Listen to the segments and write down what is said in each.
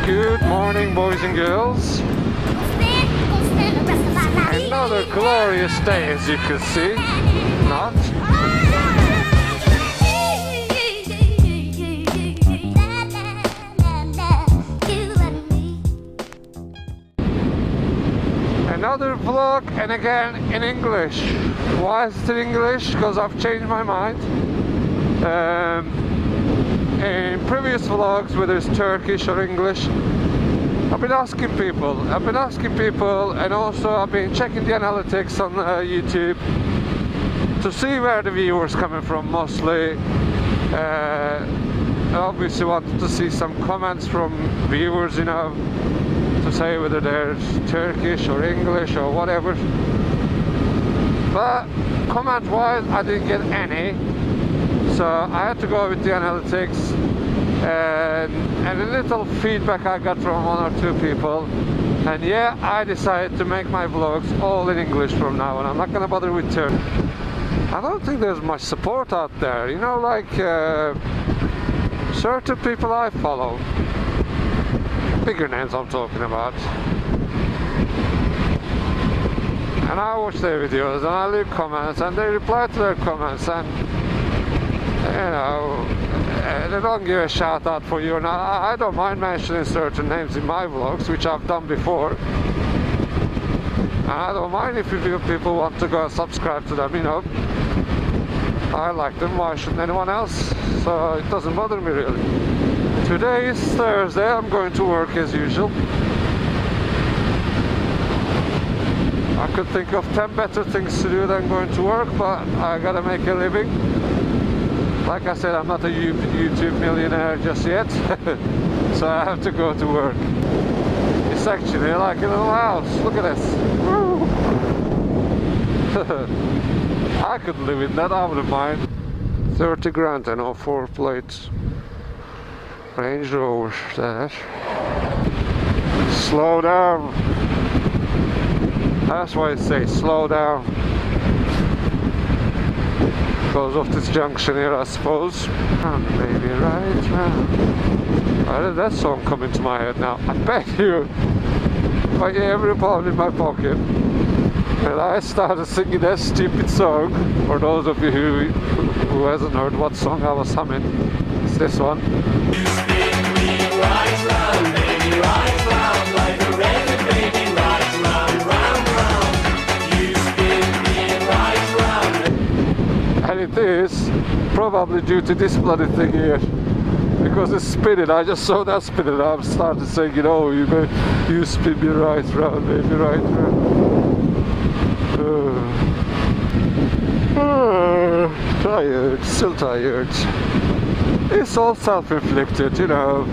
Good morning, boys and girls. Another glorious day, as you can see. Not. Another vlog, and again in English. Why is it in English? Because I've changed my mind. In previous vlogs, whether it's Turkish or English, I've been asking people, and also I've been checking the analytics on YouTube to see where the viewers coming from mostly. I obviously wanted to see some comments from viewers, you know, to say whether they're Turkish or English or whatever. But comment-wise, I didn't get any, so I had to go with the analytics. And a little feedback I got from one or two people, and yeah, I decided to make my vlogs all in English from now on. I'm not gonna bother with Turkish. I don't think there's much support out there, you know, like certain people I follow, bigger names I'm talking about, and I watch their videos and I leave comments and they reply to their comments, and you know, they don't give a shout out for you. And I don't mind mentioning certain names in my vlogs, which I've done before. And I don't mind if people want to go and subscribe to them, you know. I like them, why shouldn't anyone else? So it doesn't bother me really. Today is Thursday, I'm going to work as usual. I could think of 10 better things to do than going to work, but I gotta make a living. Like I said, I'm not a YouTube millionaire just yet, so I have to go to work. It's actually like a little house. Look at this. I could live in that, I wouldn't mind. 30 grand and all 4 plates. Range Rover there. Slow down. That's why I say slow down. Because of this junction here, I suppose. And baby, right round. Why did that song come into my head now? I bet you, if I gave every pound in my pocket and I started singing that stupid song, for those of you who hasn't heard what song I was humming, it's this one. You spin me right round, baby, right round, like a record, baby, right round, round, round. You spin me right round. And it is probably due to this bloody thing here, because it's spinning. I just saw that spinning and I started saying, oh, you spin me right round, baby, right round. Tired, still tired. It's all self-inflicted, you know.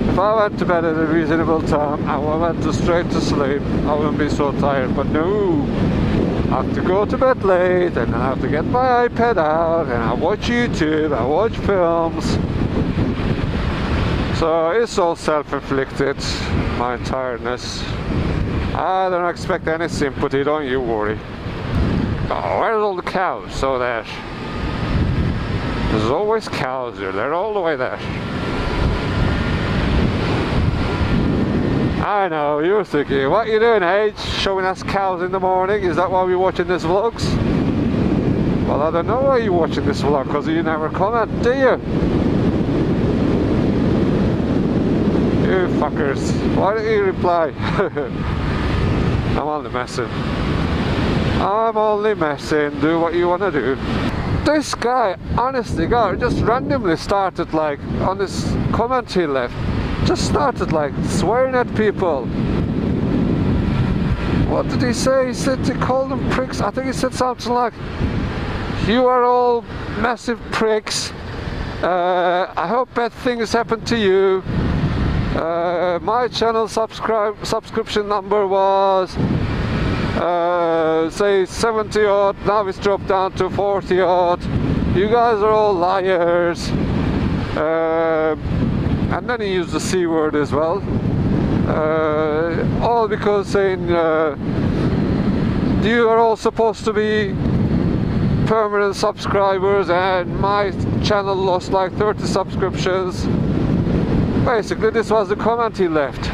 If I went to bed at a reasonable time, I went straight to sleep, I wouldn't be so tired. But no, I have to go to bed late, and I have to get my iPad out, and I watch YouTube, I watch films. So it's all self-inflicted, my tiredness. I don't expect any sympathy, don't you worry. Oh, where's all the cows? So there's always cows here, they're all the way there. I know, you're thinking, what you doing, H? Showing us cows in the morning? Is that why we're watching this vlogs? Well, I don't know why you're watching this vlog, because you never comment, do you? You fuckers, why don't you reply? I'm only messing. I'm only messing, do what you want to do. This guy, honestly, God, just randomly started, like, on this comment he left, just started, like, swearing at people. What did he say? He said he called them pricks. I think he said something like, you are all massive pricks. I hope bad things happen to you. My channel subscription number was say 70 odd, now it's dropped down to 40 odd. You guys are all liars. And then he used the C word as well. All because saying you are all supposed to be permanent subscribers, and my channel lost like 30 subscriptions. Basically, this was the comment he left.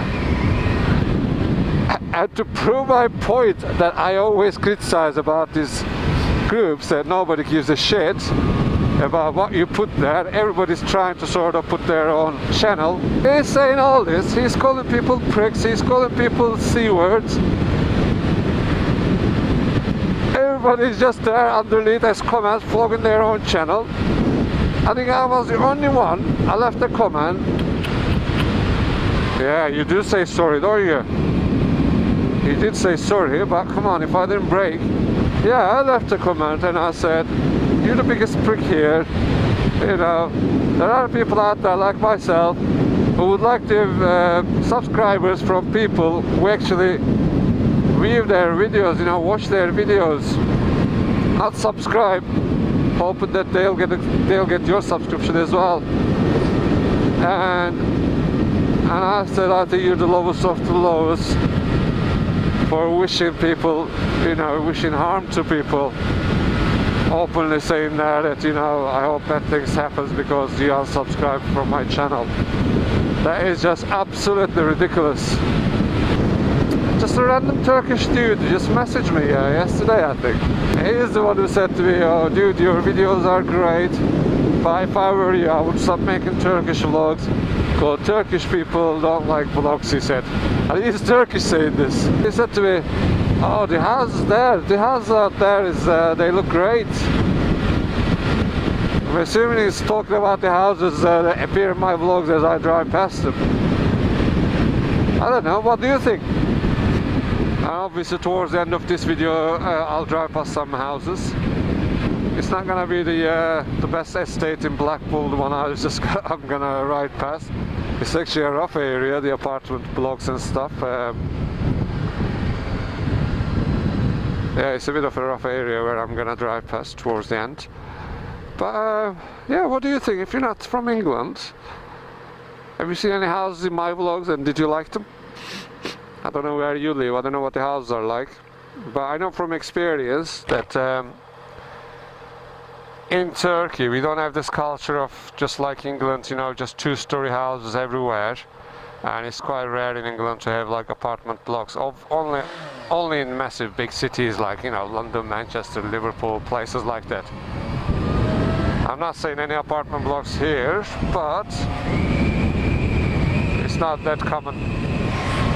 And to prove my point that I always criticize about these groups, that nobody gives a shit about what you put there, everybody's trying to sort of put their own channel. He's saying all this, he's calling people pricks, he's calling people C words. Everybody's just there underneath as comments, vlogging their own channel. I think I was the only one. I left a comment. Yeah, you do say sorry, don't you? You did say sorry, but come on, if I didn't break. Yeah, I left a comment and I said, you're the biggest prick here. You know, there are people out there like myself who would like to have subscribers from people who actually view their videos, you know, watch their videos, not subscribe, hoping that they'll get your subscription as well. And I said, I think you're the lowest of the lowest for wishing people, you know, wishing harm to people, openly saying that, you know, I hope bad things happens because you unsubscribe from my channel. That is just absolutely ridiculous. Just a random Turkish dude just messaged me yesterday, I think. He's the one who said to me, oh dude, your videos are great, but if I were you, I would stop making Turkish vlogs, because Turkish people don't like vlogs, he said. And he's Turkish saying this. He said to me, oh, the houses there, the houses out there, they look great. I'm assuming he's talking about the houses that appear in my vlogs as I drive past them. I don't know, what do you think? Obviously towards the end of this video I'll drive past some houses. It's not gonna be the best estate in Blackpool, the one I'm gonna ride past. It's actually a rough area, the apartment blocks and stuff. Yeah, it's a bit of a rough area where I'm gonna drive past towards the end. But yeah, what do you think? If you're not from England, have you seen any houses in my vlogs and did you like them? I don't know where you live, I don't know what the houses are like, but I know from experience that in Turkey we don't have this culture of, just like England, you know, just two-story houses everywhere, and it's quite rare in England to have like apartment blocks of only in massive big cities like, you know, London, Manchester, Liverpool, places like that. I'm not saying any apartment blocks here, but it's not that common.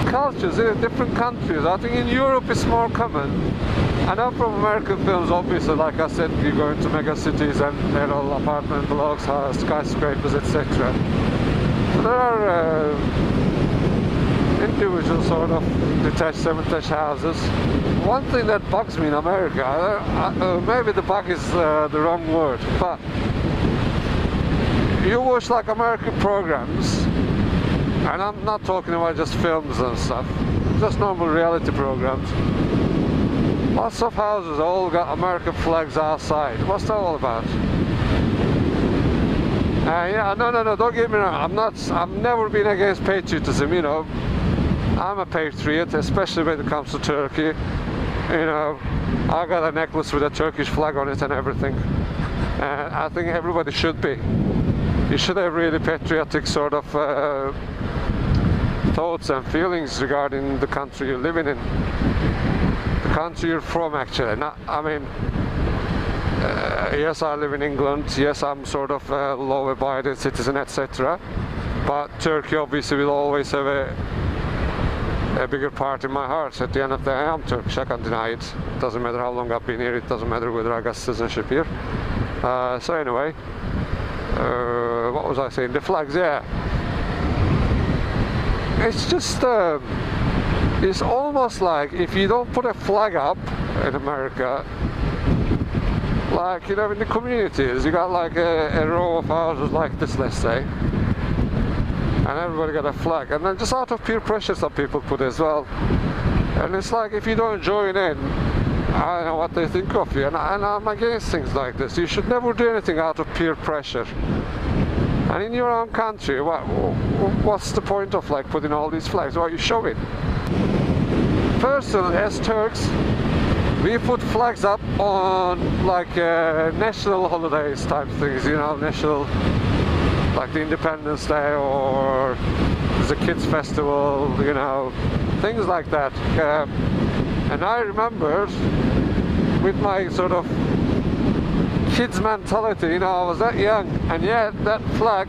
Cultures in different countries. I think in Europe it's more common. I know from American films, obviously, like I said, you go into mega cities and they're all apartment blocks, skyscrapers, etc. There are individual sort of detached, semi-detached houses. One thing that bugs me in America, maybe the bug is the wrong word, but you watch like American programs, and I'm not talking about just films and stuff, just normal reality programs. Lots of houses all got American flags outside. What's that all about? Yeah, no, don't get me wrong. I've never been against patriotism, you know. I'm a patriot, especially when it comes to Turkey. You know, I got a necklace with a Turkish flag on it and everything. And I think everybody should be. You should have really patriotic sort of thoughts and feelings regarding the country you're living in, the country you're from actually. I mean, yes, I live in England, yes, I'm sort of a law-abiding citizen, etc. But Turkey obviously will always have a bigger part in my heart. At the end of the day, I am Turkish, I can't deny it. It doesn't matter how long I've been here, it doesn't matter whether I got citizenship here. So anyway, what was I saying? The flags, yeah. It's just, it's almost like if you don't put a flag up in America, like, you know, in the communities, you got like a row of houses like this, let's say, and everybody got a flag, and then just out of peer pressure some people put as well. And it's like, if you don't join in, I don't know what they think of you, and I'm against things like this. You should never do anything out of peer pressure. And in your own country, what's the point of like putting all these flags? What are you showing? Personally, as Turks, we put flags up on like national holidays type things, you know, national like the Independence Day or the kids festival, you know, things like that. And I remember with my sort of kids mentality, you know, I was that young, and yet that flag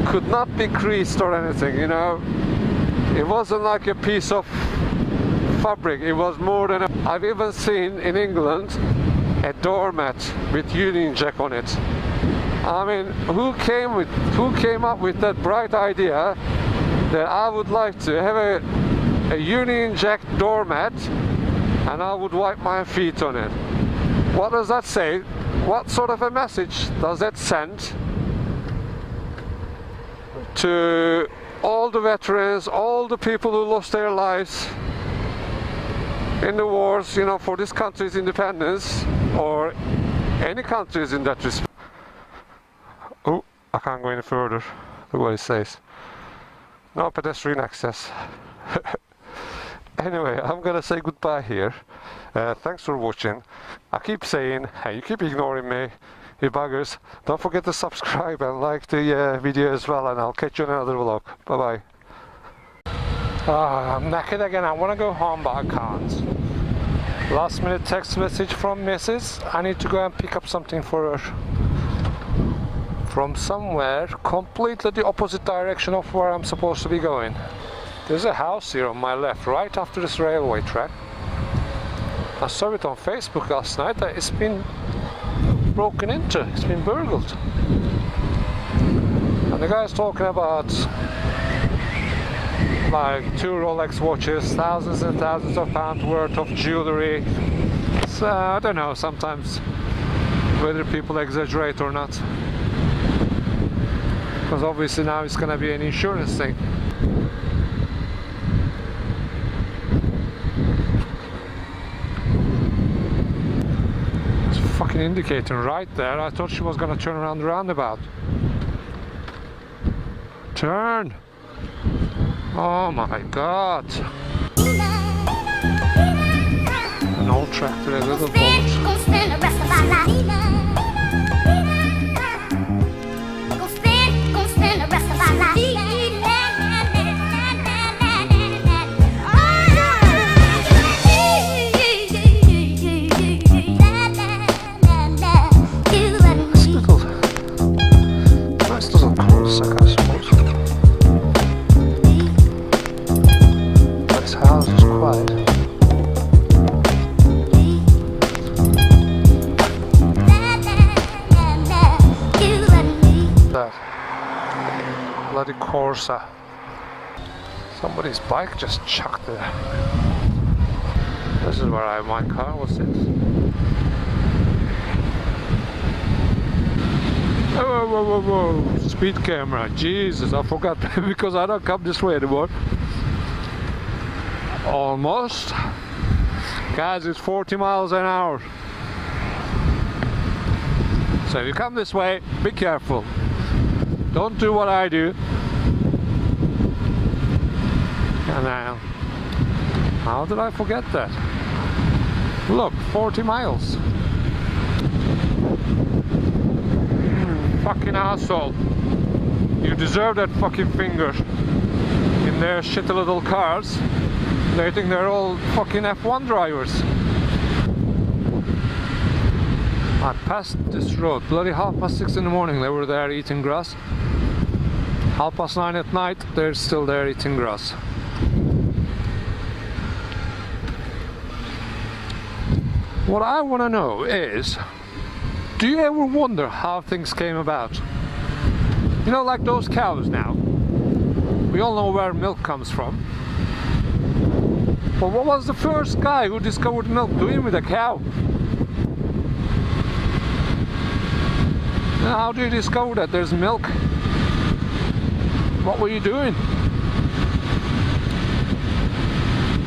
could not be creased or anything, you know. It wasn't like a piece of fabric, it was more than I've even seen in England a doormat with Union Jack on it. I mean, who came up with that bright idea that I would like to have a Union Jack doormat and I would wipe my feet on it? What does that say? What sort of a message does that send to all the veterans, all the people who lost their lives in the wars, you know, for this country's independence, or any countries in that respect? Oh, I can't go any further. Look what it says. No pedestrian access. Anyway, I'm gonna say goodbye here. Thanks for watching. I keep saying, hey, you keep ignoring me, you buggers. Don't forget to subscribe and like the video as well, and I'll catch you in another vlog. Bye bye. I'm knackered again. I want to go home, but I can't. Last minute text message from Mrs. I need to go and pick up something for her from somewhere completely the opposite direction of where I'm supposed to be going. There's a house here on my left, right after this railway track. I saw it on Facebook last night that it's been broken into, it's been burgled. And the guy's talking about like 2 Rolex watches, thousands and thousands of pounds worth of jewellery. So I don't know sometimes whether people exaggerate or not. Because obviously now it's gonna be an insurance thing. It's fucking indicating right there. I thought she was gonna turn around the roundabout. Turn! Oh my god! An old tractor, a little boat. Bloody Corsa. Somebody's bike just chucked there. This is where I have my car. What's this? Whoa, whoa, whoa, whoa. Speed camera. Jesus, I forgot because I don't come this way anymore. Almost. Guys, it's 40 miles an hour. So if you come this way, be careful. Don't do what I do. And now, how did I forget that? Look, 40 miles. Fucking asshole. You deserve that fucking finger. In their shitty little cars. They think they're all fucking F1 drivers. I passed this road, bloody 6:30 in the morning, they were there eating grass. 9:30 at night, they're still there eating grass. What I want to know is, do you ever wonder how things came about? You know, like those cows now. We all know where milk comes from. But what was the first guy who discovered milk doing with a cow? Now, how do you discover that there's milk? What were you doing?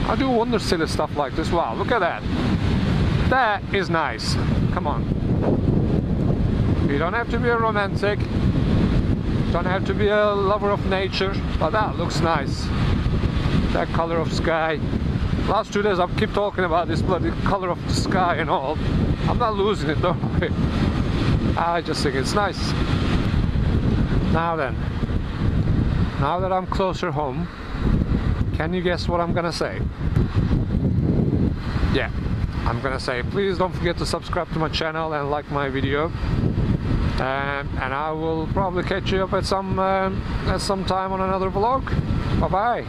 I do wonder silly stuff like this. Wow, look at that. That is nice. Come on. You don't have to be a romantic. Don't have to be a lover of nature. But that looks nice. That color of sky. Last 2 days I keep talking about this bloody color of the sky and all. I'm not losing it, don't worry. I just think it's nice. Now then, now that I'm closer home, can you guess what I'm gonna say? Yeah, I'm gonna say please don't forget to subscribe to my channel and like my video, and I will probably catch you up at some time on another vlog. Bye bye.